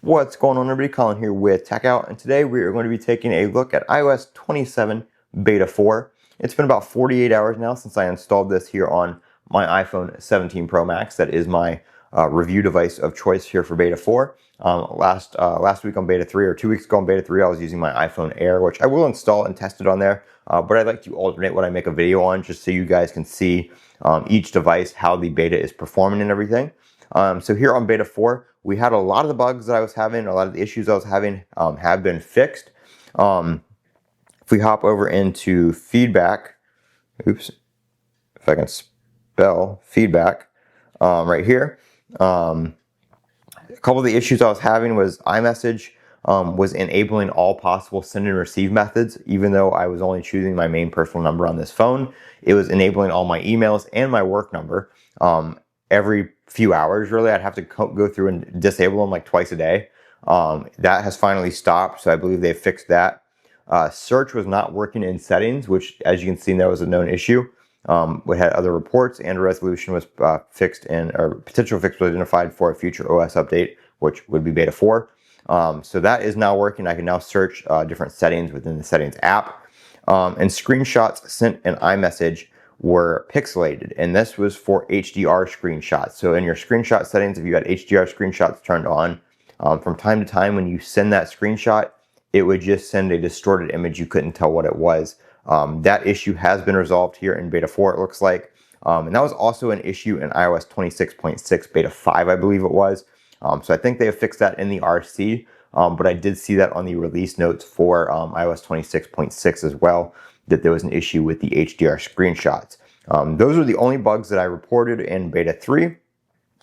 What's going on, everybody? Colin here with Techout, and today we are going to be taking a look at iOS 27 Beta 4. It's been about 48 hours now since I installed this here on my iPhone 17 Pro Max. That is my review device of choice here for Beta 4. Last week on Beta 3, or 2 weeks ago on Beta 3, I was using my iPhone Air, which I will install and test it on there, but I'd like to alternate what I make a video on just so you guys can see each device, how the beta is performing and everything. So here on Beta 4, we had a lot of the bugs that I was having, a lot of the issues I was having have been fixed. If we hop over into feedback, if I can spell feedback right here. A couple of the issues I was having was iMessage was enabling all possible send and receive methods, even though I was only choosing my main personal number on this phone. It was enabling all my emails and my work number. Every few hours, really. I'd have to go through and disable them like twice a day. That has finally stopped, so I believe they fixed that. Search was not working in settings, which, as you can see, that was a known issue. We had other reports, and resolution was fixed, or potential fix was identified for a future OS update, which would be Beta 4. So that is now working. I can now search different settings within the settings app. And screenshots sent in iMessage were pixelated, and this was for HDR screenshots. So in your screenshot settings, if you had HDR screenshots turned on, from time to time when you send that screenshot, it would just send a distorted image. You couldn't tell what it was. That issue has been resolved here in Beta 4, it looks like. And that was also an issue in iOS 26.6 Beta 5, I believe it was. So I think they have fixed that in the RC, but I did see that on the release notes for iOS 26.6 as well, that there was an issue with the HDR screenshots. Those are the only bugs that I reported in Beta 3.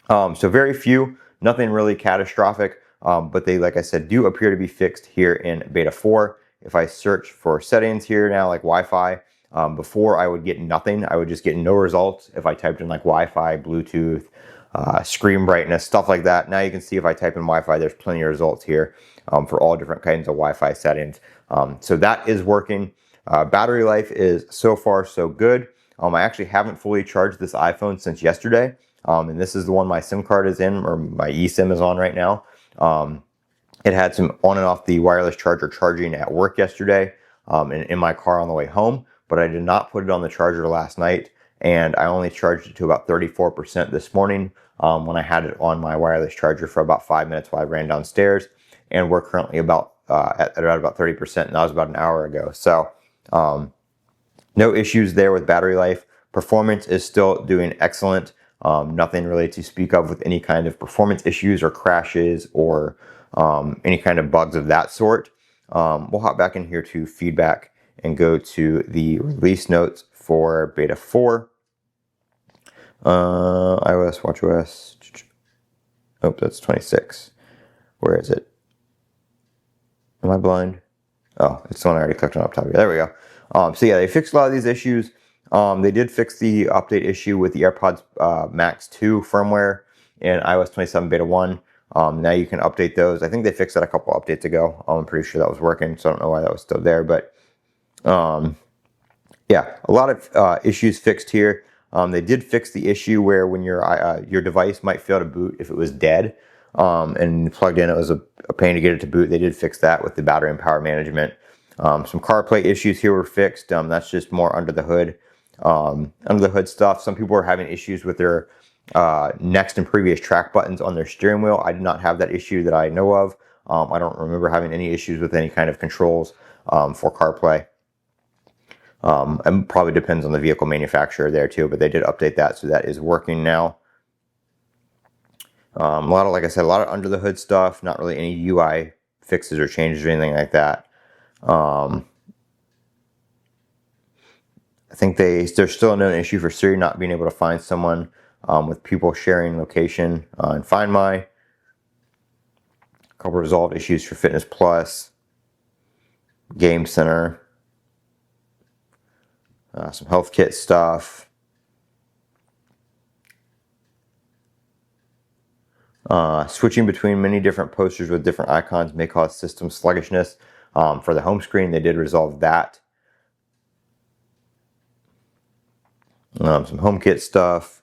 So very few, nothing really catastrophic, but they, like I said, do appear to be fixed here in Beta 4. If I search for settings here now, like Wi-Fi, before I would get nothing. I would just get no results if I typed in like Wi-Fi, Bluetooth, screen brightness, stuff like that. Now you can see if I type in Wi-Fi, there's plenty of results here for all different kinds of Wi-Fi settings. So that is working. Battery life is so far so good. I actually haven't fully charged this iPhone since yesterday, and this is the one my SIM card is in, or my eSIM is on right now. It had some on and off the wireless charger charging at work yesterday, and in my car on the way home, but I did not put it on the charger last night, and I only charged it to about 34% this morning when I had it on my wireless charger for about 5 minutes while I ran downstairs, and we're currently about at about 30%, and that was about an hour ago. So no issues there with battery life. Performance is still doing excellent. Nothing really to speak of with any kind of performance issues or crashes or any kind of bugs of that sort. We'll hop back in here to feedback and go to the release notes for Beta 4. iOS, watchOS. Oh, that's 26. Where is it? Am I blind? Oh, it's the one I already clicked on up top here. There we go. So yeah, they fixed a lot of these issues. They did fix the update issue with the AirPods Max 2 firmware in iOS 27 Beta 1. Now you can update those. I think they fixed that a couple updates ago. I'm pretty sure that was working, so I don't know why that was still there. But yeah, a lot of issues fixed here. They did fix the issue where when your device might fail to boot if it was dead and plugged in, it was a pain to get it to boot. They did fix that with the battery and power management. Some CarPlay issues here were fixed. That's just more under the hood. Under the hood stuff. Some people are having issues with their next and previous track buttons on their steering wheel. I did not have that issue that I know of. I don't remember having any issues with any kind of controls for CarPlay. And probably depends on the vehicle manufacturer there too, but they did update that, so that is working now. Like I said, a lot of under the hood stuff. Not really any UI fixes or changes or anything like that. I think there's still a known issue for Siri not being able to find someone with people sharing location in Find My. A couple resolved issues for Fitness Plus, Game Center, some Health Kit stuff. Switching between many different posters with different icons may cause system sluggishness. For the home screen, they did resolve that. Some HomeKit stuff.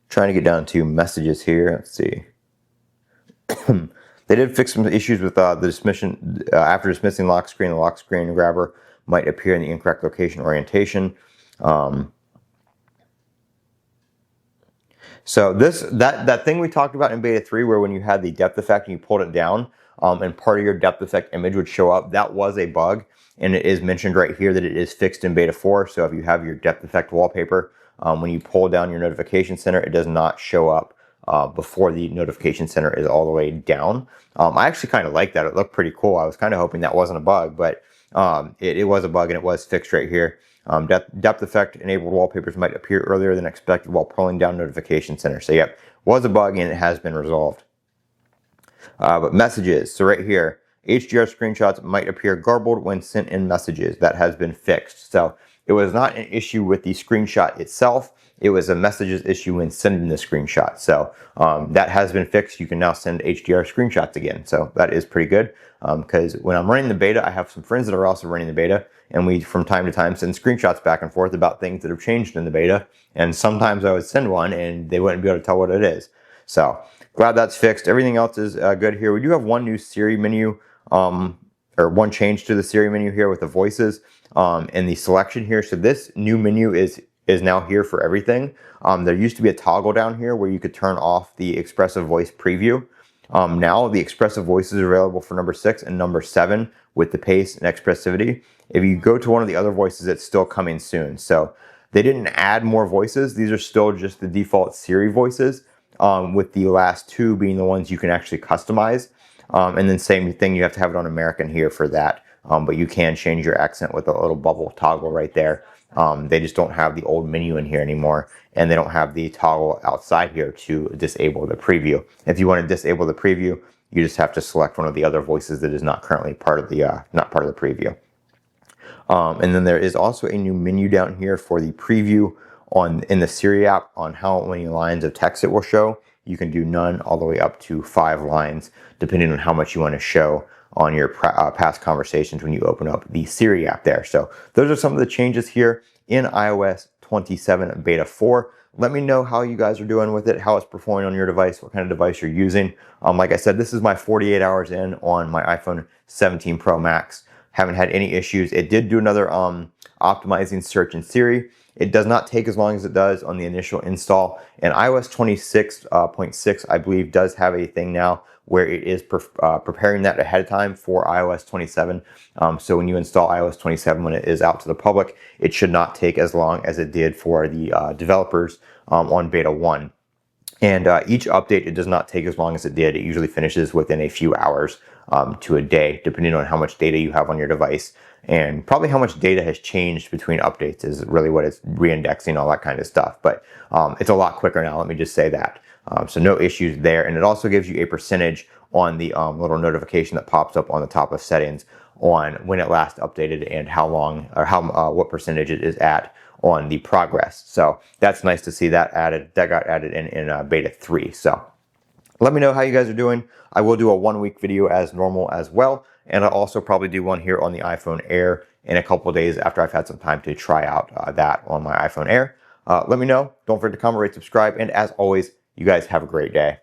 Trying to get down to messages here. Let's see. They did fix some issues with the dismission after dismissing lock screen. The lock screen grabber might appear in the incorrect location orientation. So that thing we talked about in beta 3, where when you had the depth effect and you pulled it down, and part of your depth effect image would show up, that was a bug, and it is mentioned right here that it is fixed in beta 4. So if you have your depth effect wallpaper, when you pull down your notification center, it does not show up before the notification center is all the way down. I actually kind of like that. It looked pretty cool. I was kind of hoping that wasn't a bug, but it was a bug, and it was fixed right here. Depth effect enabled wallpapers might appear earlier than expected while pulling down notification center. So yep, was a bug and it has been resolved. But messages, so right here, HDR screenshots might appear garbled when sent in messages. That has been fixed. So it was not an issue with the screenshot itself. It was a messages issue when sending the screenshot. So that has been fixed. You can now send HDR screenshots again. So that is pretty good, because when I'm running the beta, I have some friends that are also running the beta, and we from time to time send screenshots back and forth about things that have changed in the beta. And sometimes I would send one and they wouldn't be able to tell what it is. So glad that's fixed. Everything else is good here. We do have one new Siri menu, or one change to the Siri menu here with the voices and the selection here. So this new menu is now here for everything. There used to be a toggle down here where you could turn off the expressive voice preview. Now the expressive voices are available for number 6 and number 7 with the pace and expressivity. If you go to one of the other voices, it's still coming soon. So they didn't add more voices. These are still just the default Siri voices, with the last 2 being the ones you can actually customize. And then same thing, you have to have it on American here for that. But you can change your accent with a little bubble toggle right there. They just don't have the old menu in here anymore, and they don't have the toggle outside here to disable the preview. If you want to disable the preview, you just have to select one of the other voices that is not currently part of the preview. And then there is also a new menu down here for the preview in the Siri app on how many lines of text it will show. You can do none all the way up to 5 lines, depending on how much you want to show on your past conversations when you open up the Siri app there. So those are some of the changes here in iOS 27 Beta 4. Let me know how you guys are doing with it, how it's performing on your device, what kind of device you're using. Like I said, this is my 48 hours in on my iPhone 17 Pro Max. Haven't had any issues. It did do another optimizing search in Siri. It does not take as long as it does on the initial install. And iOS 26.6, I believe, does have a thing now where it is preparing that ahead of time for iOS 27. So when you install iOS 27, when it is out to the public, it should not take as long as it did for the developers on Beta 1. And each update, it does not take as long as it did. It usually finishes within a few hours to a day, depending on how much data you have on your device. And probably how much data has changed between updates is really what it's reindexing, all that kind of stuff. But it's a lot quicker now, let me just say that. So no issues there. And it also gives you a percentage on the little notification that pops up on the top of settings on when it last updated and how long, or what percentage it is at on the progress. So that's nice to see that added. That got added in Beta 3. So let me know how you guys are doing. I will do a 1-week video as normal as well. And I'll also probably do one here on the iPhone Air in a couple of days after I've had some time to try out that on my iPhone Air. Let me know. Don't forget to comment, rate, subscribe. And as always, you guys have a great day.